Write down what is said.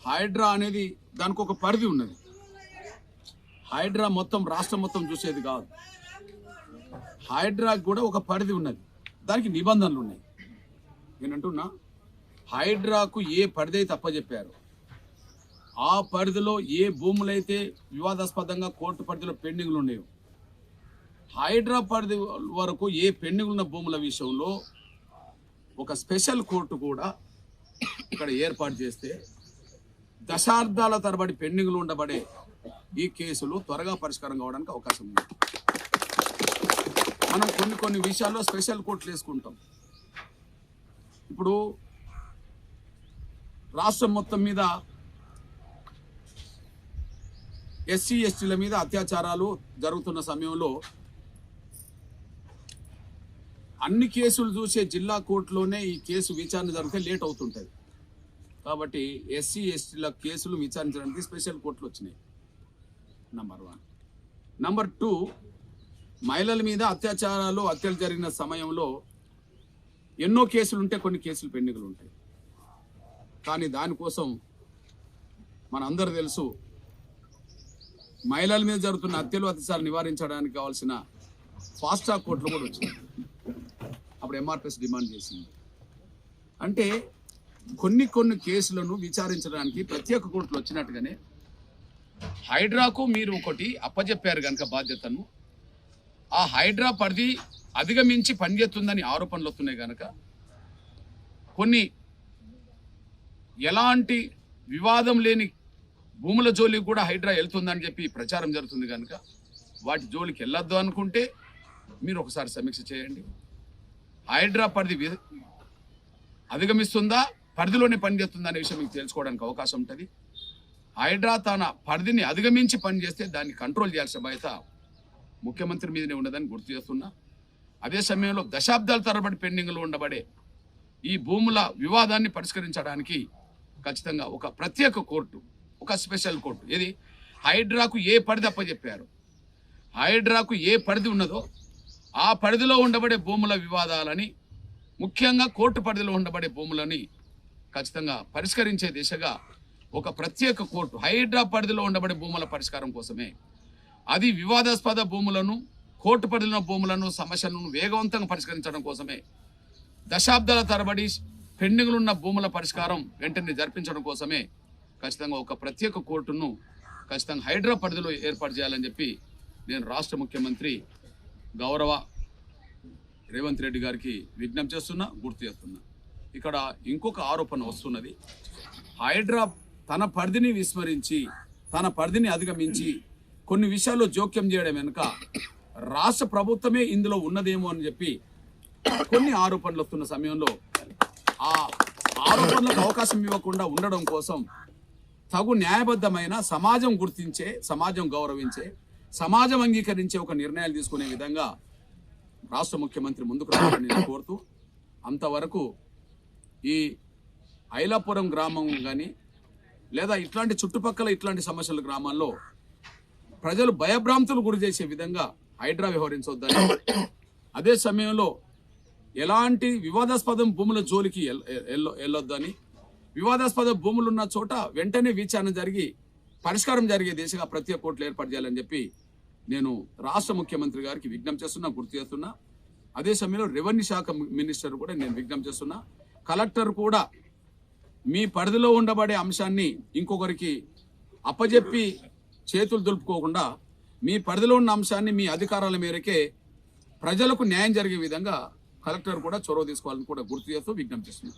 హైడ్రా అనేది దానికి ఒక పరిధి ఉన్నది. హైడ్రా మొత్తం రాష్ట్రం మొత్తం చూసేది కాదు. హైడ్రాకి కూడా ఒక పరిధి ఉన్నది, దానికి నిబంధనలు ఉన్నాయి. నేనంటున్నా, హైడ్రాకు ఏ పరిధి అయితే అప్పచెప్పారు, ఆ పరిధిలో ఏ భూములైతే వివాదాస్పదంగా కోర్టు పరిధిలో పెండింగ్లు ఉన్నాయో, హైడ్రా పరిధి వరకు ఏ పెండింగ్ ఉన్న భూముల విషయంలో ఒక స్పెషల్ కోర్టు కూడా ఇక్కడ ఏర్పాటు చేస్తే దశాబ్దాల తరబడి పెండింగ్లు ఉండబడే ఈ కేసులు త్వరగా పరిష్కారం కావడానికి అవకాశం ఉంది. మనం కొన్ని విషయాల్లో స్పెషల్ కోర్టులు వేసుకుంటాం. ఇప్పుడు రాష్ట్రం మొత్తం మీద ఎస్సీ ఎస్టీల మీద అత్యాచారాలు జరుగుతున్న సమయంలో అన్ని కేసులు చూసే జిల్లా కోర్టులోనే ఈ కేసు విచారణ జరిగితే లేట్ అవుతుంటుంది. కాబట్టి ఎస్సీ ఎస్టీల కేసులు విచారించడానికి స్పెషల్ కోర్టులు వచ్చినాయి. నంబర్ 1. నంబర్ 2, మహిళల మీద హత్యలు జరిగిన సమయంలో ఎన్నో కేసులు ఉంటే కొన్ని కేసులు పెండింగ్లు ఉంటాయి. కానీ దానికోసం మనందరూ తెలుసు, మహిళల మీద జరుగుతున్న అత్యాచారాలు నివారించడానికి కావాల్సిన ఫాస్ట్ ట్రాక్ కోర్టులు కూడా వచ్చినాయి. అప్పుడు ఎంఆర్పిఎస్ డిమాండ్ చేసింది. అంటే కొన్ని కేసులను విచారించడానికి ప్రత్యేక కోర్టులు వచ్చినట్టుగానే హైడ్రాకు మీరు ఒకటి అప్పచెప్పారు కనుక బాధ్యతను, ఆ హైడ్రా పరిధి అధిగమించి పనిచేస్తుందని ఆరోపణలు వస్తున్నాయి కనుక కొన్ని ఎలాంటి వివాదం లేని భూముల జోలికి కూడా హైడ్రా వెళ్తుందని చెప్పి ప్రచారం జరుగుతుంది కనుక వాటి జోలికి వెళ్ళొద్దు అనుకుంటే మీరు ఒకసారి సమీక్ష చేయండి. హైడ్రా పరిధి అధిగమిస్తుందా, పరిధిలోనే పనిచేస్తుందా అనే విషయం మీకు తెలుసుకోవడానికి అవకాశం ఉంటుంది. హైడ్రా తన పరిధిని అధిగమించి పనిచేస్తే దాన్ని కంట్రోల్ చేయాల్సిన బాధ్యత ముఖ్యమంత్రి మీదనే ఉన్నదని గుర్తు చేస్తున్నా. అదే సమయంలో దశాబ్దాల తరబడి పెండింగ్లో ఉండబడే ఈ భూముల వివాదాన్ని పరిష్కరించడానికి ఖచ్చితంగా ఒక ప్రత్యేక కోర్టు, ఒక స్పెషల్ కోర్టు, ఇది హైడ్రాకు ఏ పరిధి అప్పచెప్పారు, హైడ్రాకు ఏ పరిధి ఉన్నదో ఆ పరిధిలో ఉండబడే భూముల వివాదాలని, ముఖ్యంగా కోర్టు పరిధిలో ఉండబడే భూములని ఖచ్చితంగా పరిష్కరించే దిశగా ఒక ప్రత్యేక కోర్టు హైడ్రా పరిధిలో ఉండబడే భూముల పరిష్కారం కోసమే, అది వివాదాస్పద భూములను, కోర్టు పరిధిలో భూములను, సమస్యలను వేగవంతంగా పరిష్కరించడం కోసమే, దశాబ్దాల తరబడి పెండింగ్లున్న భూముల పరిష్కారం వెంటనే జరిపించడం కోసమే ఖచ్చితంగా ఒక ప్రత్యేక కోర్టును ఖచ్చితంగా హైడ్రా పరిధిలో ఏర్పాటు చేయాలని చెప్పి నేను రాష్ట్ర ముఖ్యమంత్రి గౌరవ రేవంత్ రెడ్డి గారికి విజ్ఞప్తి చేస్తున్నా, గుర్తు చేస్తున్నా. ఇక్కడ ఇంకొక ఆరోపణ వస్తున్నది, హైడ్రా తన పరిధిని విస్మరించి, తన పరిధిని అధిగమించి కొన్ని విషయాల్లో జోక్యం చేయడం వెనుక రాష్ట్ర ప్రభుత్వమే ఇందులో ఉన్నదేమో అని చెప్పి కొన్ని ఆరోపణలు వస్తున్న సమయంలో ఆ ఆరోపణలకు అవకాశం ఇవ్వకుండా ఉండడం కోసం తగు న్యాయబద్ధమైన, సమాజం గుర్తించే, సమాజం గౌరవించే, సమాజం అంగీకరించే ఒక నిర్ణయాలు తీసుకునే విధంగా రాష్ట్ర ముఖ్యమంత్రి ముందుకు రావాలని నేను కోరుతూ, అంతవరకు ఈ ఐలాపురం గ్రామం కానీ లేదా ఇట్లాంటి చుట్టుపక్కల ఇట్లాంటి సమస్యల గ్రామాల్లో ప్రజలు భయభ్రాంతులు గురి చేసే విధంగా హైడ్రా వ్యవహరించవద్దని, అదే సమయంలో ఎలాంటి వివాదాస్పద భూముల జోలికి వెళ్ళొద్దని, వివాదాస్పద భూములు ఉన్న చోట వెంటనే విచారణ జరిగి పరిష్కారం జరిగే దిశగా ప్రత్యేక కోర్టులు ఏర్పాటు చేయాలని చెప్పి నేను రాష్ట్ర ముఖ్యమంత్రి గారికి విజ్ఞప్తి చేస్తున్నా, గుర్తు చేస్తున్నా. అదే సమయంలో రెవెన్యూ శాఖ మినిస్టర్ కూడా నేను విజ్ఞప్తి చేస్తున్నా, కలెక్టర్ కూడా మీ పరిధిలో ఉండబడే అంశాన్ని ఇంకొకరికి అప్పజెప్పి చేతులు దులుపుకోకుండా మీ పరిధిలో ఉన్న అంశాన్ని మీ అధికారాల మేరకే ప్రజలకు న్యాయం జరిగే విధంగా కలెక్టర్ కూడా చొరవ తీసుకోవాలని కూడా గుర్తు చేస్తూ విజ్ఞప్తి చేస్తున్నారు.